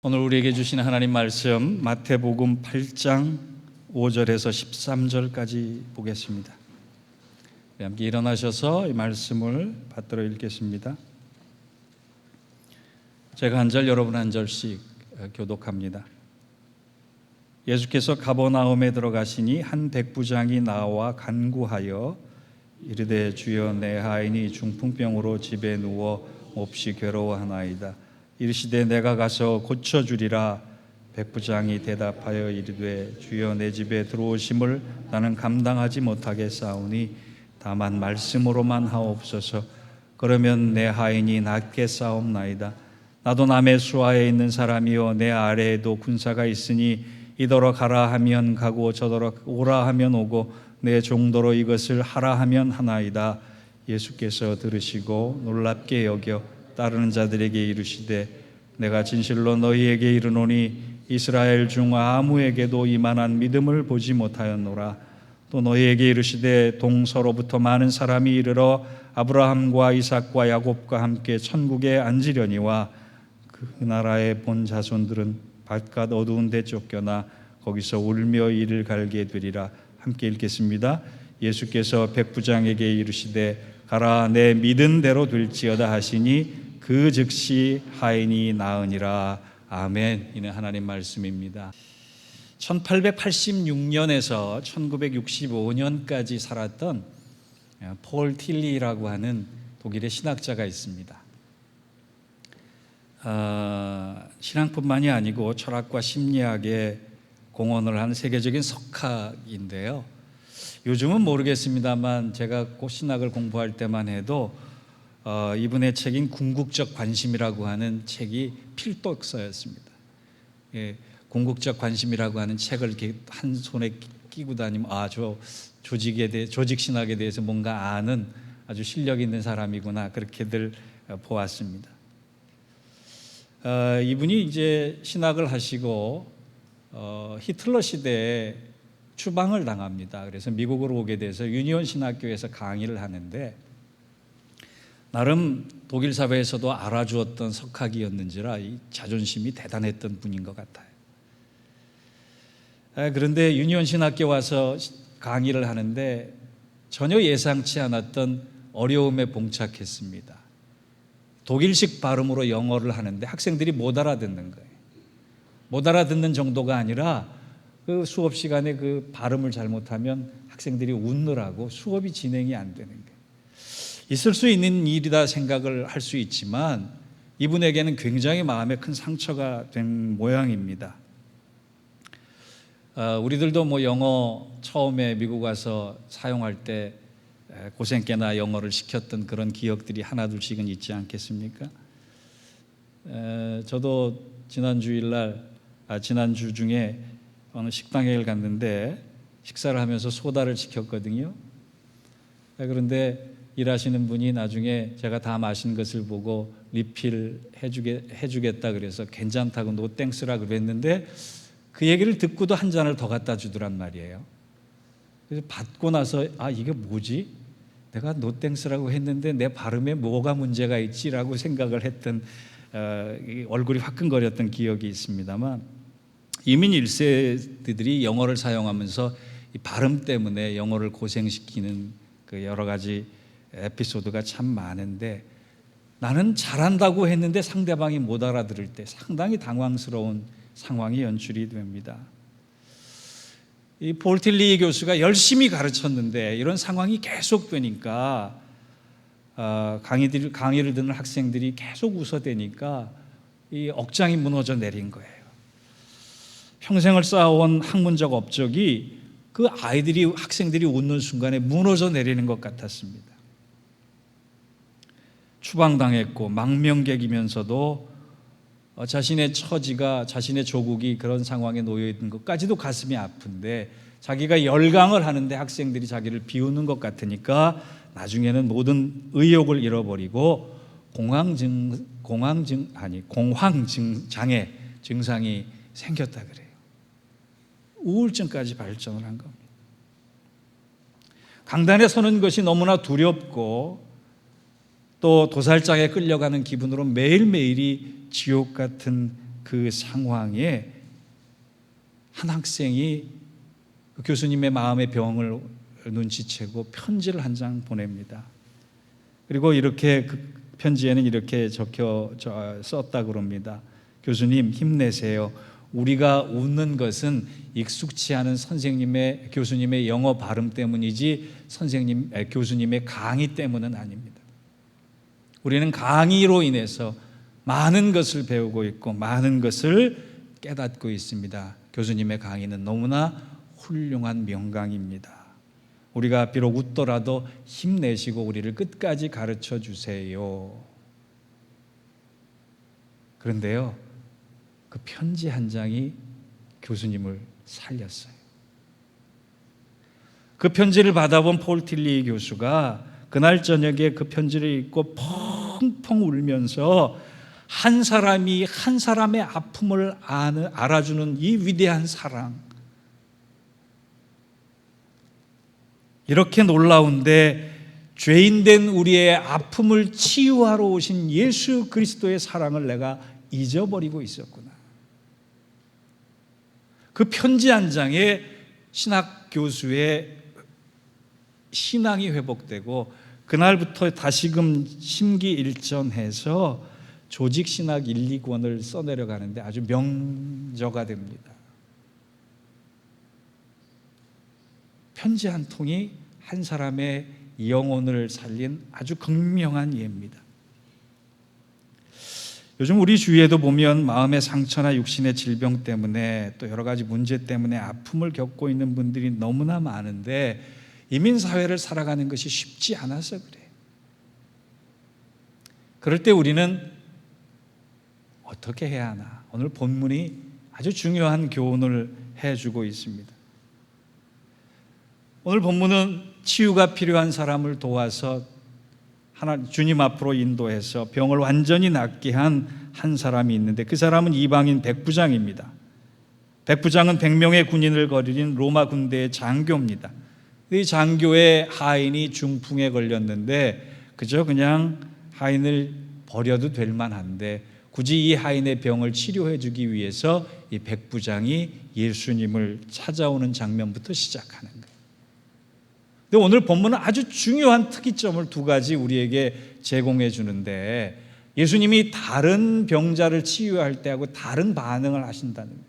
오늘 우리에게 주시는 하나님 말씀 마태복음 8장 5절에서 13절까지 보겠습니다. 함께 일어나셔서 이 말씀을 받들어 읽겠습니다. 제가 한 절, 여러분 한 절씩 교독합니다. 예수께서 가버나움에 들어가시니 한 백부장이 나와 간구하여 이르되 주여 내 하인이 중풍병으로 집에 누워 몹시 괴로워하나이다. 이르시되 내가 가서 고쳐주리라. 백부장이 대답하여 이르되 주여 내 집에 들어오심을 나는 감당하지 못하겠사오니 다만 말씀으로만 하옵소서. 그러면 내 하인이 낫겠사옵나이다. 나도 남의 수하에 있는 사람이요 내 아래에도 군사가 있으니 이더러 가라 하면 가고 저더러 오라 하면 오고 내 종도로 이것을 하라 하면 하나이다. 예수께서 들으시고 놀랍게 여겨 따르는 자들에게 이르시되 내가 진실로 너희에게 이르노니 이스라엘 중 아무에게도 이만한 믿음을 보지 못하였노라. 또 너희에게 이르시되 동서로부터 많은 사람이 이르러 아브라함과 이삭과 야곱과 함께 천국에 앉으려니와 그 나라의 본 자손들은 바깥 어두운 데 쫓겨나 거기서 울며 이를 갈게 되리라. 함께 읽겠습니다. 예수께서 백부장에게 이르시되 가라 내 믿은 대로 될지어다 하시니 그 즉시 하인이 나으니라. 아멘. 이는 하나님 말씀입니다. 1886년에서 1965년까지 살았던 폴 틸리라고 하는 독일의 신학자가 있습니다. 신앙뿐만이 아니고 철학과 심리학에 공헌을 한 세계적인 석학인데요. 요즘은 모르겠습니다만 제가 곧 신학을 공부할 때만 해도 이분의 책인 궁극적 관심이라고 하는 책이 필독서였습니다. 궁극적 관심이라고 하는 책을 이렇게 한 손에 끼고 다니면 저 조직에 대해 조직 신학에 대해서 뭔가 아는 아주 실력 있는 사람이구나 그렇게들 보았습니다. 이분이 이제 신학을 하시고 히틀러 시대에 추방을 당합니다. 그래서 미국으로 오게 돼서 유니온 신학교에서 강의를 하는데 나름 독일 사회에서도 알아주었던 석학이었는지라 이 자존심이 대단했던 분인 것 같아요. 그런데 유니온 신학교 와서 강의를 하는데 전혀 예상치 않았던 어려움에 봉착했습니다. 독일식 발음으로 영어를 하는데 학생들이 못 알아듣는 거예요. 못 알아듣는 정도가 아니라 그 수업 시간에 그 발음을 잘못하면 학생들이 웃느라고 수업이 진행이 안 되는 거예요. 있을 수 있는 일이다 생각을 할 수 있지만 이분에게는 굉장히 마음에 큰 상처가 된 모양입니다. 우리들도 영어 처음에 미국 와서 사용할 때 고생 꽤나 영어를 시켰던 그런 기억들이 하나둘씩은 있지 않겠습니까? 저도 지난주 중에 어느 식당에 갔는데 식사를 하면서 소다를 시켰거든요. 그런데 일하시는 분이 나중에 제가 다 마신 것을 보고 리필 해주겠다 그래서 괜찮다고 노 땡스라 그랬는데 그 얘기를 듣고도 한 잔을 더 갖다 주더란 말이에요. 그래서 받고 나서 이게 뭐지? 내가 노 땡스라고 했는데 내 발음에 뭐가 문제가 있지라고 생각을 했던 얼굴이 화끈거렸던 기억이 있습니다만 이민 1세들이 영어를 사용하면서 이 발음 때문에 영어를 고생시키는 그 여러 가지 에피소드가 참 많은데 나는 잘한다고 했는데 상대방이 못 알아들을 때 상당히 당황스러운 상황이 연출이 됩니다. 이 폴 틸리 교수가 열심히 가르쳤는데 이런 상황이 계속되니까 강의를 듣는 학생들이 계속 웃어대니까 이 억장이 무너져 내린 거예요. 평생을 쌓아온 학문적 업적이 그 학생들이 웃는 순간에 무너져 내리는 것 같았습니다. 추방당했고 망명객이면서도 자신의 처지가 자신의 조국이 그런 상황에 놓여 있는 것까지도 가슴이 아픈데 자기가 열강을 하는데 학생들이 자기를 비웃는 것 같으니까 나중에는 모든 의욕을 잃어버리고 공황장애 증상이 생겼다 그래요. 우울증까지 발전을 한 겁니다. 강단에 서는 것이 너무나 두렵고 또 도살장에 끌려가는 기분으로 매일매일이 지옥 같은 그 상황에 한 학생이 교수님의 마음의 병을 눈치채고 편지를 한 장 보냅니다. 그리고 이렇게 그 편지에는 이렇게 썼다 그럽니다. 교수님 힘내세요. 우리가 웃는 것은 익숙치 않은 교수님의 영어 발음 때문이지 교수님의 강의 때문은 아닙니다. 우리는 강의로 인해서 많은 것을 배우고 있고 많은 것을 깨닫고 있습니다. 교수님의 강의는 너무나 훌륭한 명강입니다. 우리가 비록 웃더라도 힘내시고 우리를 끝까지 가르쳐 주세요. 그런데요, 그 편지 한 장이 교수님을 살렸어요. 그 편지를 받아본 폴 틸리 교수가 그날 저녁에 그 편지를 읽고 펑펑 울면서 한 사람이 한 사람의 아픔을 알아주는 이 위대한 사랑, 이렇게 놀라운데 죄인된 우리의 아픔을 치유하러 오신 예수 그리스도의 사랑을 내가 잊어버리고 있었구나. 그 편지 한 장에 신학 교수의 신앙이 회복되고 그날부터 다시금 심기일전해서 조직신학 1, 2권을 써내려가는데 아주 명저가 됩니다. 편지 한 통이 한 사람의 영혼을 살린 아주 극명한 예입니다. 요즘 우리 주위에도 보면 마음의 상처나 육신의 질병 때문에 또 여러 가지 문제 때문에 아픔을 겪고 있는 분들이 너무나 많은데 이민사회를 살아가는 것이 쉽지 않아서 그래요. 그럴 때 우리는 어떻게 해야 하나? 오늘 본문이 아주 중요한 교훈을 해주고 있습니다. 오늘 본문은 치유가 필요한 사람을 도와서 주님 앞으로 인도해서 병을 완전히 낫게 한 사람이 있는데 그 사람은 이방인 백부장입니다. 백부장은 100명의 군인을 거느린 로마 군대의 장교입니다. 이 장교의 하인이 중풍에 걸렸는데 그냥 하인을 버려도 될 만한데 굳이 이 하인의 병을 치료해 주기 위해서 이 백부장이 예수님을 찾아오는 장면부터 시작하는 거예요. 근데 오늘 본문은 아주 중요한 특이점을 두 가지 우리에게 제공해 주는데 예수님이 다른 병자를 치유할 때하고 다른 반응을 하신다는 거예요.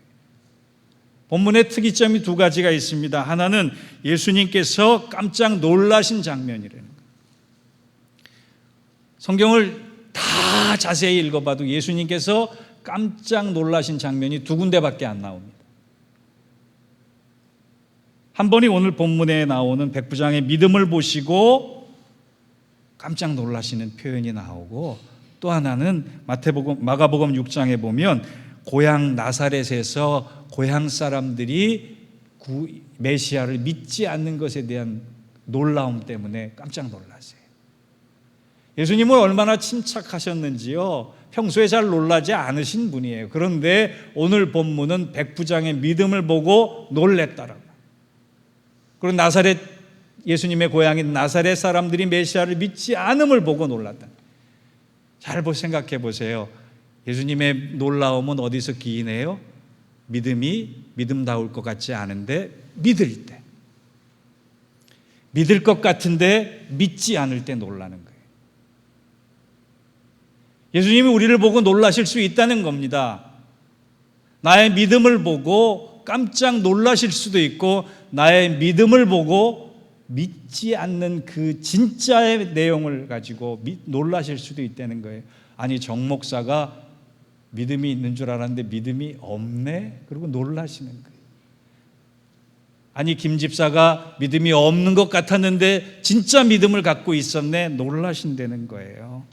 본문의 특이점이 두 가지가 있습니다. 하나는 예수님께서 깜짝 놀라신 장면이라는 거예요. 성경을 다 자세히 읽어봐도 예수님께서 깜짝 놀라신 장면이 두 군데밖에 안 나옵니다. 한 번이 오늘 본문에 나오는 백부장의 믿음을 보시고 깜짝 놀라시는 표현이 나오고 또 하나는 마가복음 6장에 보면 고향 나사렛에서 고향 사람들이 메시아를 믿지 않는 것에 대한 놀라움 때문에 깜짝 놀라세요. 예수님은 얼마나 침착하셨는지요. 평소에 잘 놀라지 않으신 분이에요. 그런데 오늘 본문은 백부장의 믿음을 보고 놀랬다라고. 그리고 예수님의 고향인 나사렛 사람들이 메시아를 믿지 않음을 보고 놀랐다. 잘 생각해 보세요. 예수님의 놀라움은 어디서 기인해요? 믿음다울 것 같지 않은데 믿을 때, 믿을 것 같은데 믿지 않을 때 놀라는 거예요. 예수님이 우리를 보고 놀라실 수 있다는 겁니다. 나의 믿음을 보고 깜짝 놀라실 수도 있고 나의 믿음을 보고 믿지 않는 그 진짜의 내용을 가지고 놀라실 수도 있다는 거예요. 아니 정 목사가 믿음이 있는 줄 알았는데 믿음이 없네? 그리고 놀라시는 거예요. 아니 김 집사가 믿음이 없는 것 같았는데 진짜 믿음을 갖고 있었네? 놀라신다는 거예요.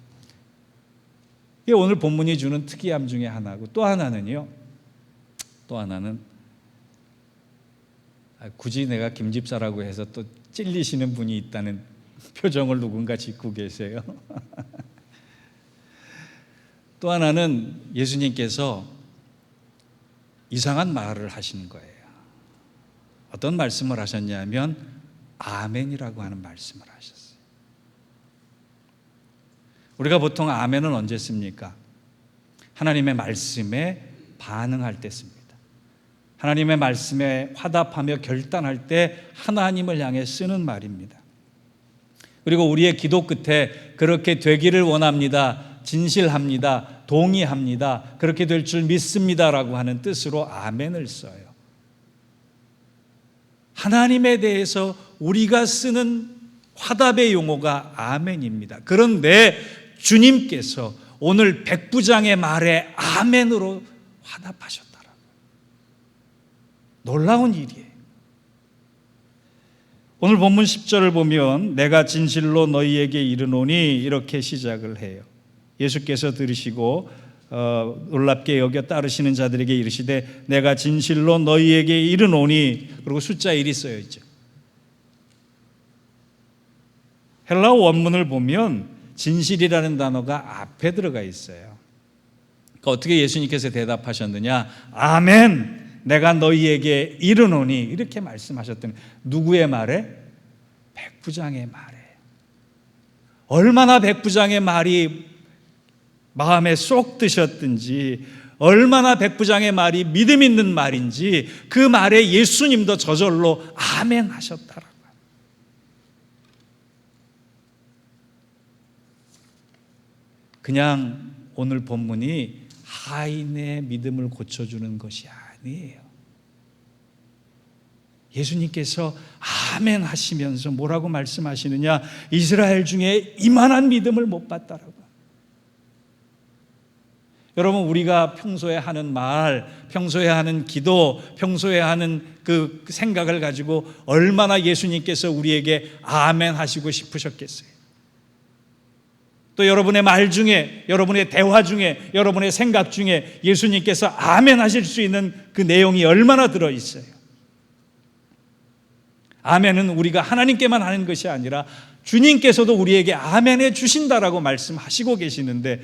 이게 오늘 본문이 주는 특이함 중에 하나고 또 하나는 굳이 내가 김 집사라고 해서 또 찔리시는 분이 있다는 표정을 누군가 짓고 계세요. 또 하나는 예수님께서 이상한 말을 하시는 거예요. 어떤 말씀을 하셨냐면 아멘이라고 하는 말씀을 하셨어요. 우리가 보통 아멘은 언제 씁니까? 하나님의 말씀에 반응할 때 씁니다. 하나님의 말씀에 화답하며 결단할 때 하나님을 향해 쓰는 말입니다. 그리고 우리의 기도 끝에 그렇게 되기를 원합니다, 진실합니다, 동의합니다, 그렇게 될 줄 믿습니다라고 하는 뜻으로 아멘을 써요. 하나님에 대해서 우리가 쓰는 화답의 용어가 아멘입니다. 그런데 주님께서 오늘 백부장의 말에 아멘으로 화답하셨더라고요. 놀라운 일이에요. 오늘 본문 10절을 보면 내가 진실로 너희에게 이르노니 이렇게 시작을 해요. 예수께서 들으시고 놀랍게 여겨 따르시는 자들에게 이르시되 내가 진실로 너희에게 이르노니, 그리고 숫자 1이 써여 있죠. 헬라어 원문을 보면 진실이라는 단어가 앞에 들어가 있어요. 그러니까 어떻게 예수님께서 대답하셨느냐? 아멘, 내가 너희에게 이르노니, 이렇게 말씀하셨더니 누구의 말에? 백부장의 말에. 얼마나 백부장의 말이 마음에 쏙 드셨든지, 얼마나 백부장의 말이 믿음 있는 말인지 그 말에 예수님도 저절로 아멘 하셨다라고요. 그냥 오늘 본문이 하인의 믿음을 고쳐주는 것이 아니에요. 예수님께서 아멘 하시면서 뭐라고 말씀하시느냐? 이스라엘 중에 이만한 믿음을 못 봤다라고. 여러분, 우리가 평소에 하는 말, 평소에 하는 기도, 평소에 하는 그 생각을 가지고 얼마나 예수님께서 우리에게 아멘 하시고 싶으셨겠어요? 또 여러분의 말 중에, 여러분의 대화 중에, 여러분의 생각 중에 예수님께서 아멘 하실 수 있는 그 내용이 얼마나 들어있어요? 아멘은 우리가 하나님께만 하는 것이 아니라 주님께서도 우리에게 아멘해 주신다라고 말씀하시고 계시는데,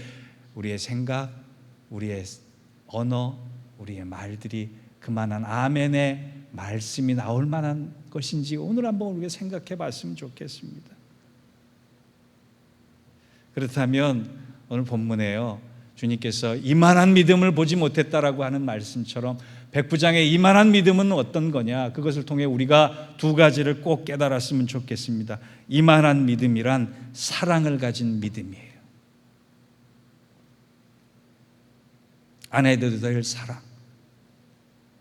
우리의 생각, 우리의 언어, 우리의 말들이 그만한 아멘의 말씀이 나올 만한 것인지 오늘 한번 우리가 생각해 봤으면 좋겠습니다. 그렇다면 오늘 본문에요, 주님께서 이만한 믿음을 보지 못했다라고 하는 말씀처럼 백부장의 이만한 믿음은 어떤 거냐? 그것을 통해 우리가 두 가지를 꼭 깨달았으면 좋겠습니다. 이만한 믿음이란 사랑을 가진 믿음이에요. 안 해도 될 사랑,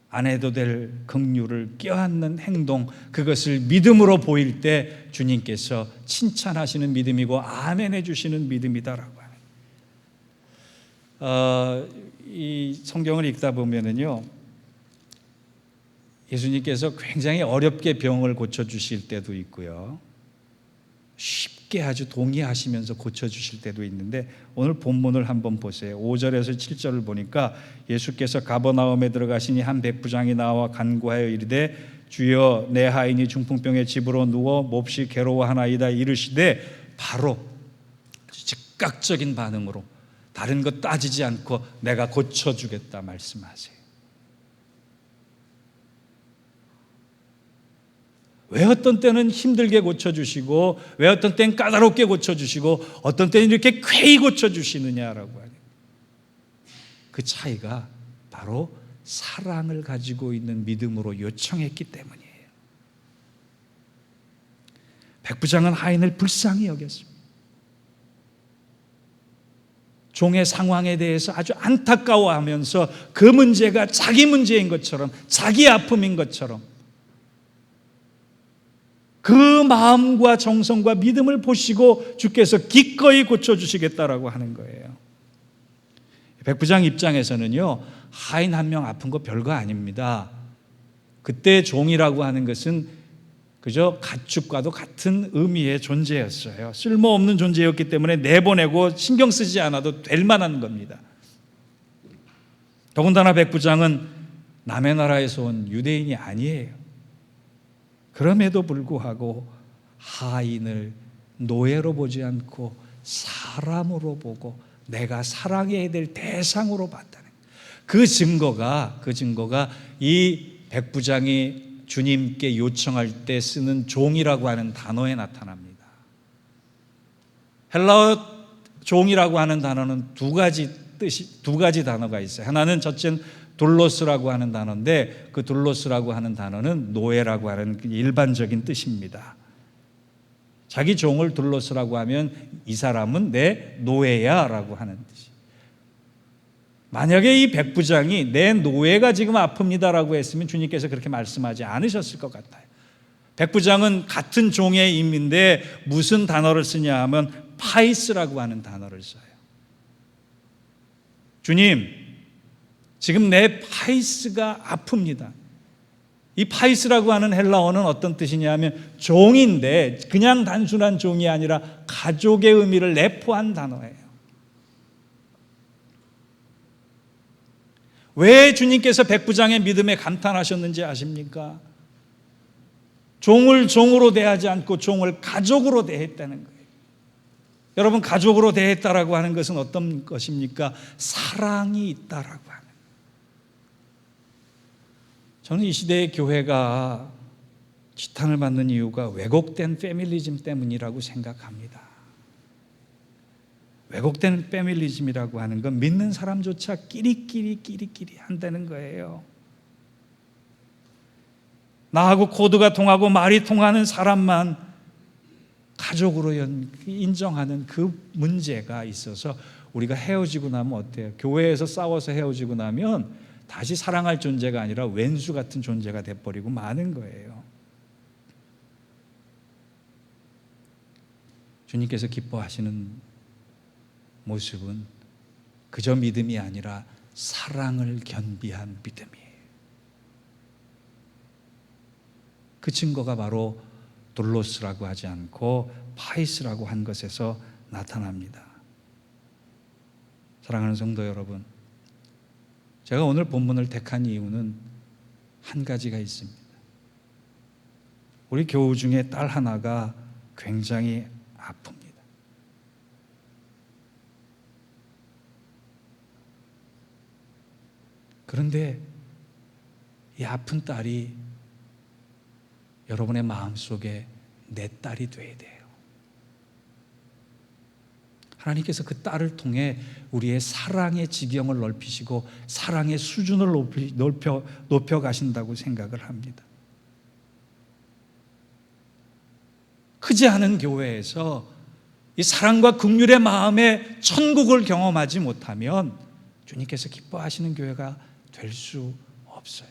안 해도 될 긍휼을 껴안는 행동, 그것을 믿음으로 보일 때 주님께서 칭찬하시는 믿음이고 아멘해 주시는 믿음이다라고 하는. 이 성경을 읽다 보면은요, 예수님께서 굉장히 어렵게 병을 고쳐주실 때도 있고요, 쉽게 아주 동의하시면서 고쳐주실 때도 있는데, 오늘 본문을 한번 보세요. 5절에서 7절을 보니까 예수께서 가버나움에 들어가시니 한 백부장이 나와 간구하여 이르되 주여 내 하인이 중풍병에 집으로 누워 몹시 괴로워하나이다 이르시되, 바로 즉각적인 반응으로 다른 것 따지지 않고 내가 고쳐주겠다 말씀하세요. 왜 어떤 때는 힘들게 고쳐주시고, 왜 어떤 때는 까다롭게 고쳐주시고, 어떤 때는 이렇게 쾌히 고쳐주시느냐라고 하니, 그 차이가 바로 사랑을 가지고 있는 믿음으로 요청했기 때문이에요. 백부장은 하인을 불쌍히 여겼습니다. 종의 상황에 대해서 아주 안타까워하면서 그 문제가 자기 문제인 것처럼, 자기 아픔인 것처럼 그 마음과 정성과 믿음을 보시고 주께서 기꺼이 고쳐주시겠다라고 하는 거예요. 백부장 입장에서는요, 하인 한 명 아픈 거 별거 아닙니다. 그때 종이라고 하는 것은 그저 가축과도 같은 의미의 존재였어요. 쓸모없는 존재였기 때문에 내보내고 신경 쓰지 않아도 될 만한 겁니다. 더군다나 백부장은 남의 나라에서 온 유대인이 아니에요. 그럼에도 불구하고 하인을 노예로 보지 않고 사람으로 보고 내가 사랑해야 될 대상으로 봤다는 그 증거가 이 백부장이 주님께 요청할 때 쓰는 종이라고 하는 단어에 나타납니다. 헬라어 종이라고 하는 단어는 두 가지 뜻이 두 가지 단어가 있어요. 하나는 첫째는 둘로스라고 하는 단어인데 그 둘로스라고 하는 단어는 노예라고 하는 일반적인 뜻입니다. 자기 종을 둘로스라고 하면 이 사람은 내 노예야 라고 하는 뜻이. 만약에 이 백부장이 내 노예가 지금 아픕니다 라고 했으면 주님께서 그렇게 말씀하지 않으셨을 것 같아요. 백부장은 같은 종의 임인데 무슨 단어를 쓰냐 하면 파이스라고 하는 단어를 써요. 주님, 지금 내 파이스가 아픕니다. 이 파이스라고 하는 헬라어는 어떤 뜻이냐 하면 종인데 그냥 단순한 종이 아니라 가족의 의미를 내포한 단어예요. 왜 주님께서 백부장의 믿음에 감탄하셨는지 아십니까? 종을 종으로 대하지 않고 종을 가족으로 대했다는 거예요. 여러분, 가족으로 대했다라고 하는 것은 어떤 것입니까? 사랑이 있다라고 하는. 저는 이 시대의 교회가 지탄을 받는 이유가 왜곡된 패밀리즘 때문이라고 생각합니다. 왜곡된 패밀리즘이라고 하는 건 믿는 사람조차 끼리끼리 한다는 거예요. 나하고 코드가 통하고 말이 통하는 사람만 가족으로 인정하는 그 문제가 있어서 우리가 헤어지고 나면 어때요? 교회에서 싸워서 헤어지고 나면 다시 사랑할 존재가 아니라 왼수 같은 존재가 돼버리고 마는 거예요. 주님께서 기뻐하시는 모습은 그저 믿음이 아니라 사랑을 겸비한 믿음이에요. 그 증거가 바로 둘로스라고 하지 않고 파이스라고 한 것에서 나타납니다. 사랑하는 성도 여러분, 제가 오늘 본문을 택한 이유는 한 가지가 있습니다. 우리 교우 중에 딸 하나가 굉장히 아픕니다. 그런데 이 아픈 딸이 여러분의 마음속에 내 딸이 돼야 돼요. 하나님께서 그 딸을 통해 우리의 사랑의 지경을 넓히시고 사랑의 수준을 높여 가신다고 생각을 합니다. 크지 않은 교회에서 이 사랑과 긍휼의 마음의 천국을 경험하지 못하면 주님께서 기뻐하시는 교회가 될 수 없어요.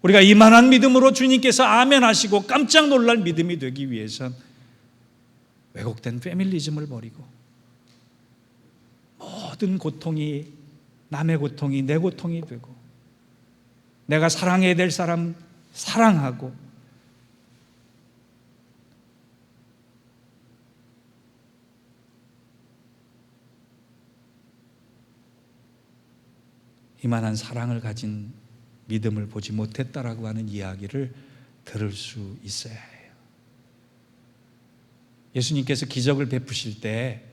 우리가 이만한 믿음으로 주님께서 아멘 하시고 깜짝 놀랄 믿음이 되기 위해선 왜곡된 패밀리즘을 버리고 모든 고통이 남의 고통이 내 고통이 되고 내가 사랑해야 될 사람 사랑하고 이만한 사랑을 가진 믿음을 보지 못했다라고 하는 이야기를 들을 수 있어야 해요. 예수님께서 기적을 베푸실 때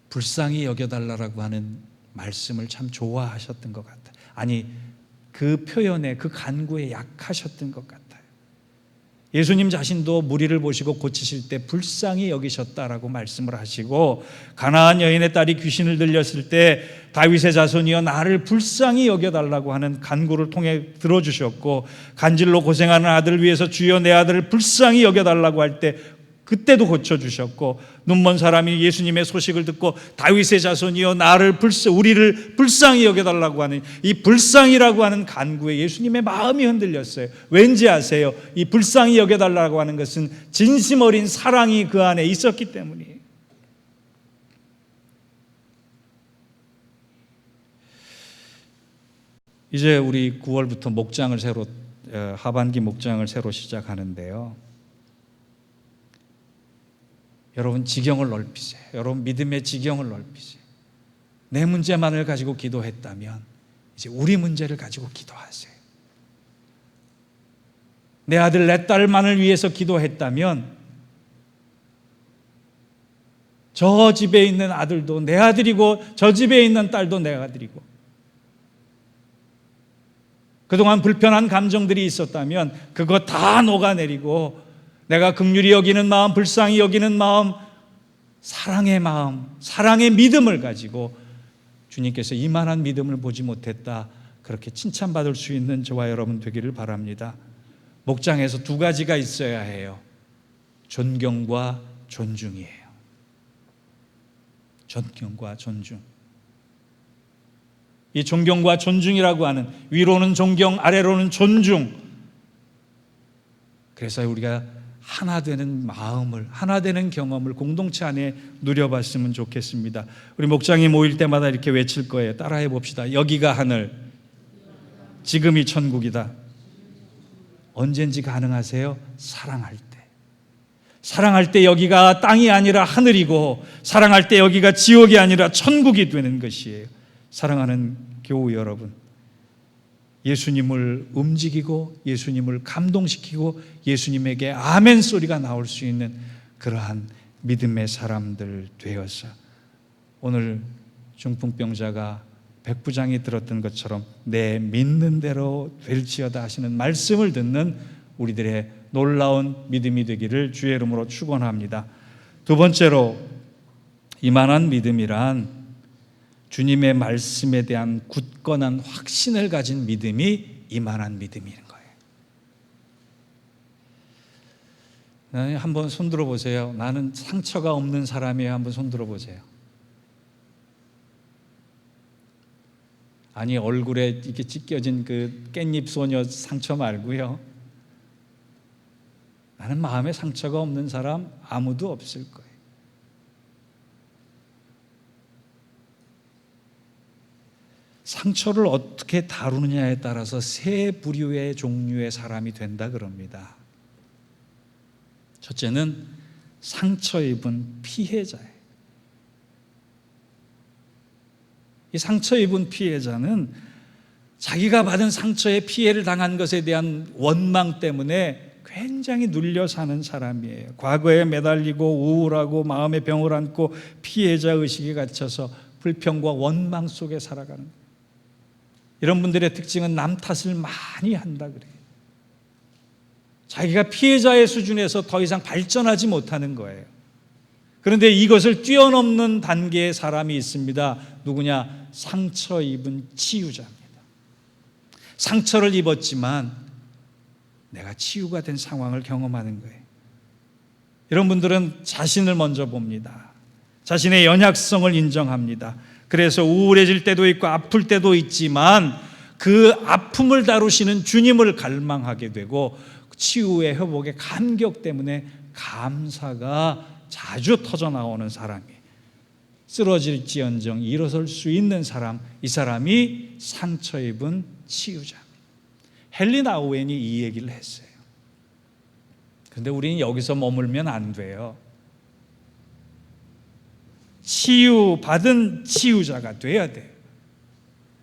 불쌍히 여겨달라고 하는 말씀을 참 좋아하셨던 것 같아요. 아니, 그 표현에, 그 간구에 약하셨던 것 같아요. 예수님 자신도 무리를 보시고 고치실 때 불쌍히 여기셨다라고 말씀을 하시고, 가나안 여인의 딸이 귀신을 들렸을 때 다윗의 자손이여 나를 불쌍히 여겨달라고 하는 간구를 통해 들어주셨고, 간질로 고생하는 아들을 위해서 주여 내 아들을 불쌍히 여겨달라고 할 때 그때도 고쳐주셨고, 눈먼 사람이 예수님의 소식을 듣고 다윗의 자손이여 우리를 불쌍히 여겨달라고 하는 이 불쌍이라고 하는 간구에 예수님의 마음이 흔들렸어요. 왠지 아세요? 이 불쌍히 여겨달라고 하는 것은 진심 어린 사랑이 그 안에 있었기 때문이에요. 이제 우리 9월부터 하반기 목장을 새로 시작하는데요. 여러분 지경을 넓히세요. 여러분 믿음의 지경을 넓히세요. 내 문제만을 가지고 기도했다면 이제 우리 문제를 가지고 기도하세요. 내 아들 내 딸만을 위해서 기도했다면 저 집에 있는 아들도 내 아들이고 저 집에 있는 딸도 내 아들이고, 그동안 불편한 감정들이 있었다면 그거 다 녹아내리고 내가 긍휼히 여기는 마음, 불쌍히 여기는 마음, 사랑의 마음, 사랑의 믿음을 가지고 주님께서 이만한 믿음을 보지 못했다, 그렇게 칭찬받을 수 있는 저와 여러분 되기를 바랍니다. 목장에서 두 가지가 있어야 해요. 존경과 존중이에요. 존경과 존중. 이 존경과 존중이라고 하는, 위로는 존경, 아래로는 존중. 그래서 우리가 하나 되는 마음을, 하나 되는 경험을 공동체 안에 누려봤으면 좋겠습니다. 우리 목장이 모일 때마다 이렇게 외칠 거예요. 따라해 봅시다. 여기가 하늘, 지금이 천국이다. 언젠지 가능하세요? 사랑할 때. 사랑할 때 여기가 땅이 아니라 하늘이고, 사랑할 때 여기가 지옥이 아니라 천국이 되는 것이에요. 사랑하는 교우 여러분, 예수님을 움직이고 예수님을 감동시키고 예수님에게 아멘 소리가 나올 수 있는 그러한 믿음의 사람들 되어서, 오늘 중풍병자가 백부장이 들었던 것처럼 내 믿는 대로 될지어다 하시는 말씀을 듣는 우리들의 놀라운 믿음이 되기를 주의 이름으로 축원합니다. 두 번째로, 이만한 믿음이란 주님의 말씀에 대한 굳건한 확신을 가진 믿음이 이만한 믿음인 거예요. 한번 손들어 보세요. 나는 상처가 없는 사람이에요. 한번 손들어 보세요. 아니, 얼굴에 이렇게 찢겨진 그 깻잎 소녀 상처 말고요. 나는 마음에 상처가 없는 사람 아무도 없을 거예요. 상처를 어떻게 다루느냐에 따라서 세 부류의 종류의 사람이 된다 그럽니다. 첫째는 상처 입은 피해자예요. 이 상처 입은 피해자는 자기가 받은 상처에 피해를 당한 것에 대한 원망 때문에 굉장히 눌려 사는 사람이에요. 과거에 매달리고 우울하고 마음의 병을 안고 피해자 의식에 갇혀서 불평과 원망 속에 살아가는 거예요. 이런 분들의 특징은 남 탓을 많이 한다 그래요. 자기가 피해자의 수준에서 더 이상 발전하지 못하는 거예요. 그런데 이것을 뛰어넘는 단계의 사람이 있습니다. 누구냐? 상처 입은 치유자입니다. 상처를 입었지만 내가 치유가 된 상황을 경험하는 거예요. 이런 분들은 자신을 먼저 봅니다. 자신의 연약성을 인정합니다. 그래서 우울해질 때도 있고 아플 때도 있지만 그 아픔을 다루시는 주님을 갈망하게 되고, 치유의 회복의 감격 때문에 감사가 자주 터져 나오는 사람이에요. 쓰러질지언정 일어설 수 있는 사람, 이 사람이 상처 입은 치유자입니다. 헨리 나우엔이 이 얘기를 했어요. 그런데 우리는 여기서 머물면 안 돼요. 치유받은 치유자가 돼야 돼요.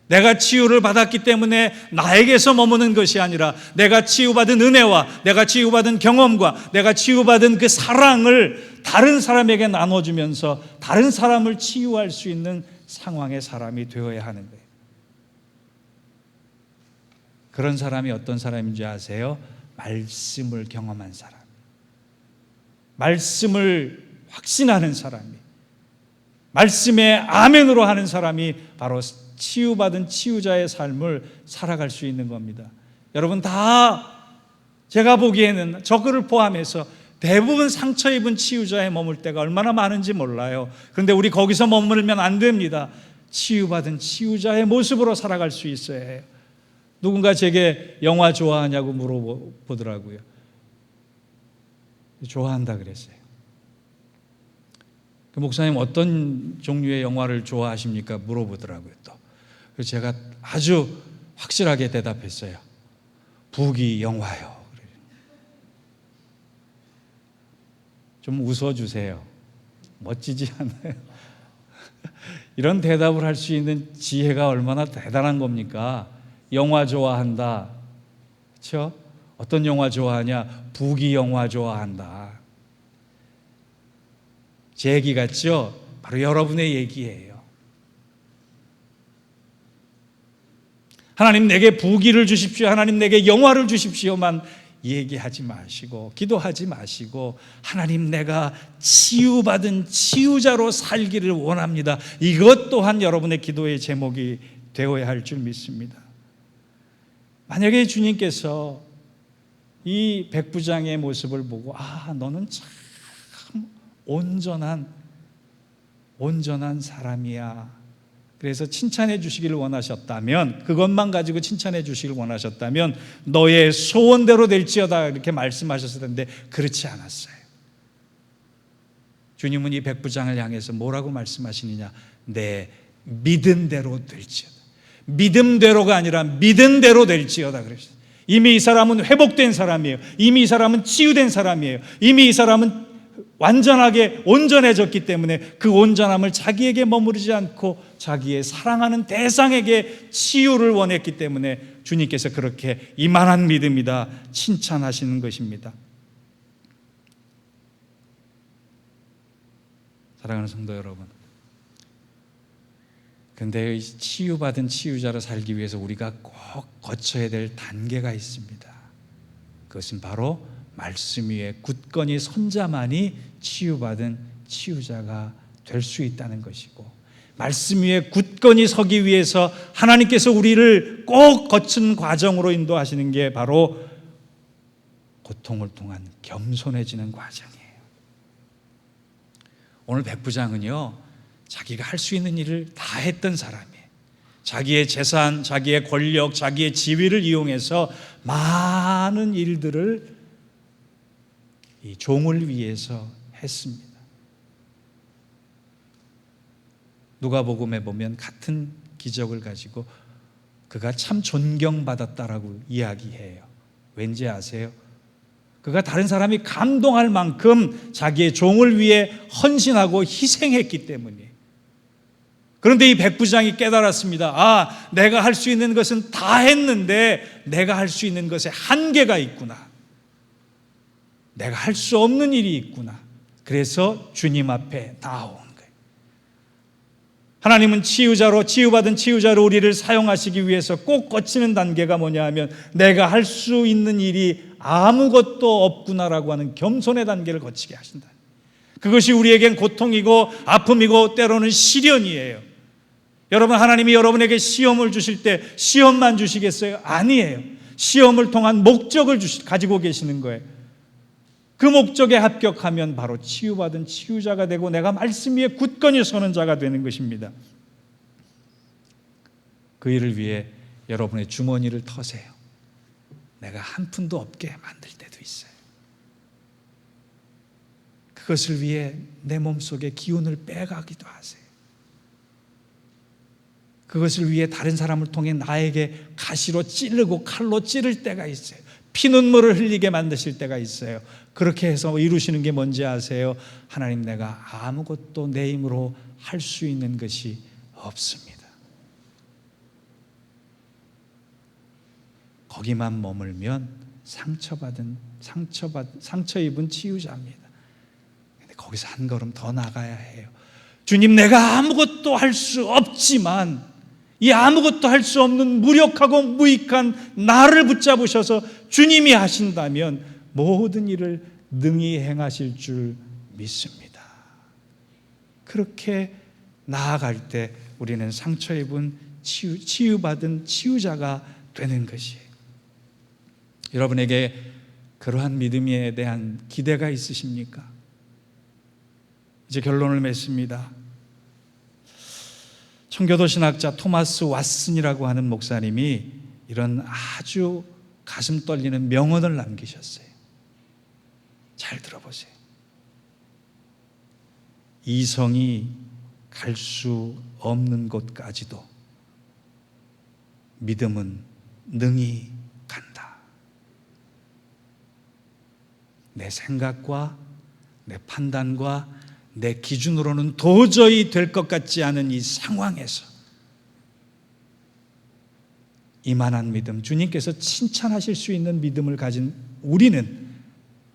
내가 치유를 받았기 때문에 나에게서 머무는 것이 아니라 내가 치유받은 은혜와 내가 치유받은 경험과 내가 치유받은 그 사랑을 다른 사람에게 나눠주면서 다른 사람을 치유할 수 있는 상황의 사람이 되어야 하는 거예요. 그런 사람이 어떤 사람인지 아세요? 말씀을 경험한 사람, 말씀을 확신하는 사람이, 말씀에 아멘으로 하는 사람이 바로 치유받은 치유자의 삶을 살아갈 수 있는 겁니다. 여러분 다 제가 보기에는 저를 포함해서 대부분 상처 입은 치유자에 머물 때가 얼마나 많은지 몰라요. 그런데 우리 거기서 머물면 안 됩니다. 치유받은 치유자의 모습으로 살아갈 수 있어야 해요. 누군가 제게 영화 좋아하냐고 물어보더라고요. 좋아한다 그랬어요. 그 목사님 어떤 종류의 영화를 좋아하십니까? 물어보더라고요. 또 그래서 제가 아주 확실하게 대답했어요. 부귀 영화요. 좀 웃어주세요. 멋지지 않아요? 이런 대답을 할 수 있는 지혜가 얼마나 대단한 겁니까? 영화 좋아한다. 그렇죠? 어떤 영화 좋아하냐? 부귀 영화 좋아한다. 제 얘기 같죠? 바로 여러분의 얘기예요. 하나님 내게 부귀를 주십시오. 하나님 내게 영화를 주십시오만 얘기하지 마시고 기도하지 마시고 하나님 내가 치유받은 치유자로 살기를 원합니다. 이것 또한 여러분의 기도의 제목이 되어야 할 줄 믿습니다. 만약에 주님께서 이 백부장의 모습을 보고 너는 참 온전한 사람이야, 그래서 칭찬해 주시기를 원하셨다면, 그것만 가지고 칭찬해 주시기를 원하셨다면 너의 소원대로 될지어다 이렇게 말씀하셨을 텐데 그렇지 않았어요. 주님은 이 백부장을 향해서 뭐라고 말씀하시느냐, 내 믿음대로 될지어다. 믿음대로가 아니라 믿음대로 될지어다 그러셨어요. 이미 이 사람은 회복된 사람이에요. 이미 이 사람은 치유된 사람이에요. 이미 이 사람은 완전하게 온전해졌기 때문에 그 온전함을 자기에게 머무르지 않고 자기의 사랑하는 대상에게 치유를 원했기 때문에 주님께서 그렇게 이만한 믿음이다 칭찬하시는 것입니다. 사랑하는 성도 여러분, 그런데 치유받은 치유자로 살기 위해서 우리가 꼭 거쳐야 될 단계가 있습니다. 그것은 바로 말씀 위에 굳건히 선 자만이 치유받은 치유자가 될 수 있다는 것이고, 말씀 위에 굳건히 서기 위해서 하나님께서 우리를 꼭 거친 과정으로 인도하시는 게 바로 고통을 통한 겸손해지는 과정이에요. 오늘 백부장은요, 자기가 할 수 있는 일을 다 했던 사람이에요. 자기의 재산, 자기의 권력, 자기의 지위를 이용해서 많은 일들을 이 종을 위해서 했습니다. 누가복음에 보면 같은 기적을 가지고 그가 참 존경받았다라고 이야기해요. 왠지 아세요? 그가 다른 사람이 감동할 만큼 자기의 종을 위해 헌신하고 희생했기 때문이에요. 그런데 이 백부장이 깨달았습니다. 내가 할 수 있는 것은 다 했는데 내가 할 수 있는 것에 한계가 있구나. 내가 할 수 없는 일이 있구나. 그래서 주님 앞에 나온 거예요. 하나님은 치유받은 치유자로 우리를 사용하시기 위해서 꼭 거치는 단계가 뭐냐 하면 내가 할 수 있는 일이 아무것도 없구나라고 하는 겸손의 단계를 거치게 하신다. 그것이 우리에겐 고통이고 아픔이고 때로는 시련이에요. 여러분, 하나님이 여러분에게 시험을 주실 때 시험만 주시겠어요? 아니에요. 시험을 통한 목적을 가지고 계시는 거예요. 그 목적에 합격하면 바로 치유받은 치유자가 되고 내가 말씀 위에 굳건히 서는 자가 되는 것입니다. 그 일을 위해 여러분의 주머니를 터세요. 내가 한 푼도 없게 만들 때도 있어요. 그것을 위해 내 몸속에 기운을 빼가기도 하세요. 그것을 위해 다른 사람을 통해 나에게 가시로 찌르고 칼로 찌를 때가 있어요. 피눈물을 흘리게 만드실 때가 있어요. 그렇게 해서 이루시는 게 뭔지 아세요? 하나님, 내가 아무것도 내 힘으로 할 수 있는 것이 없습니다. 거기만 머물면 상처 입은 치유자입니다. 근데 거기서 한 걸음 더 나가야 해요. 주님, 내가 아무것도 할 수 없지만 이 아무것도 할 수 없는 무력하고 무익한 나를 붙잡으셔서 주님이 하신다면 모든 일을 능히 행하실 줄 믿습니다. 그렇게 나아갈 때 우리는 상처 입은 치유받은 치유자가 되는 것이에요. 여러분에게 그러한 믿음에 대한 기대가 있으십니까? 이제 결론을 맺습니다. 청교도 신학자 토마스 왓슨이라고 하는 목사님이 이런 아주 가슴 떨리는 명언을 남기셨어요. 잘 들어보세요. 이성이 갈 수 없는 곳까지도 믿음은 능히 간다. 내 생각과 내 판단과 내 기준으로는 도저히 될 것 같지 않은 이 상황에서 이만한 믿음, 주님께서 칭찬하실 수 있는 믿음을 가진 우리는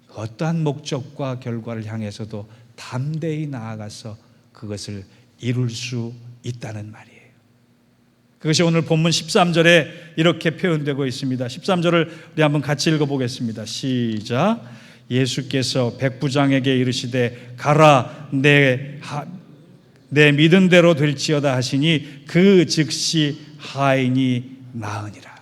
어떠한 목적과 결과를 향해서도 담대히 나아가서 그것을 이룰 수 있다는 말이에요. 그것이 오늘 본문 13절에 이렇게 표현되고 있습니다. 13절을 우리 한번 같이 읽어보겠습니다. 시작. 예수께서 백부장에게 이르시되 가라, 내 믿은 대로 될지어다 하시니 그 즉시 하인이 나으니라.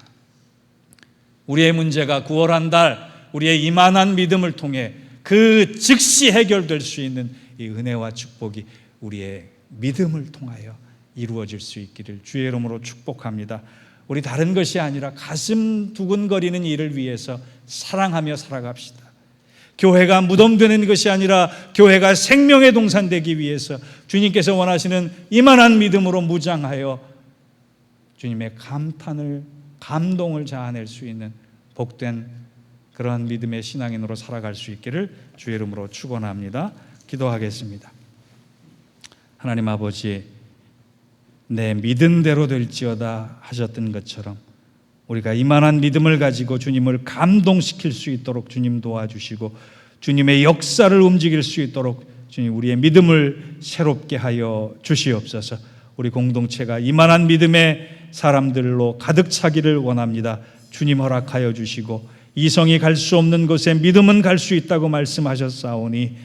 우리의 문제가 9월 한 달 우리의 이만한 믿음을 통해 그 즉시 해결될 수 있는 이 은혜와 축복이 우리의 믿음을 통하여 이루어질 수 있기를 주의 이름으로 축복합니다. 우리 다른 것이 아니라 가슴 두근거리는 일을 위해서 사랑하며 살아갑시다. 교회가 무덤되는 것이 아니라 교회가 생명의 동산 되기 위해서 주님께서 원하시는 이만한 믿음으로 무장하여 주님의 감동을 자아낼 수 있는 복된 그러한 믿음의 신앙인으로 살아갈 수 있기를 주의 이름으로 축원합니다. 기도하겠습니다. 하나님 아버지, 내 믿은 대로 될지어다 하셨던 것처럼 우리가 이만한 믿음을 가지고 주님을 감동시킬 수 있도록 주님 도와주시고 주님의 역사를 움직일 수 있도록 주님 우리의 믿음을 새롭게 하여 주시옵소서. 우리 공동체가 이만한 믿음의 사람들로 가득 차기를 원합니다. 주님 허락하여 주시고 이성이 갈 수 없는 곳에 믿음은 갈 수 있다고 말씀하셨사오니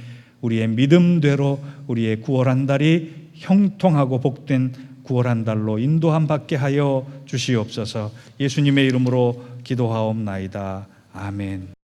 우리의 믿음대로 우리의 9월 한 달이 형통하고 복된 9월 한 달로 인도함 받게 하여 주시옵소서. 예수님의 이름으로 기도하옵나이다. 아멘.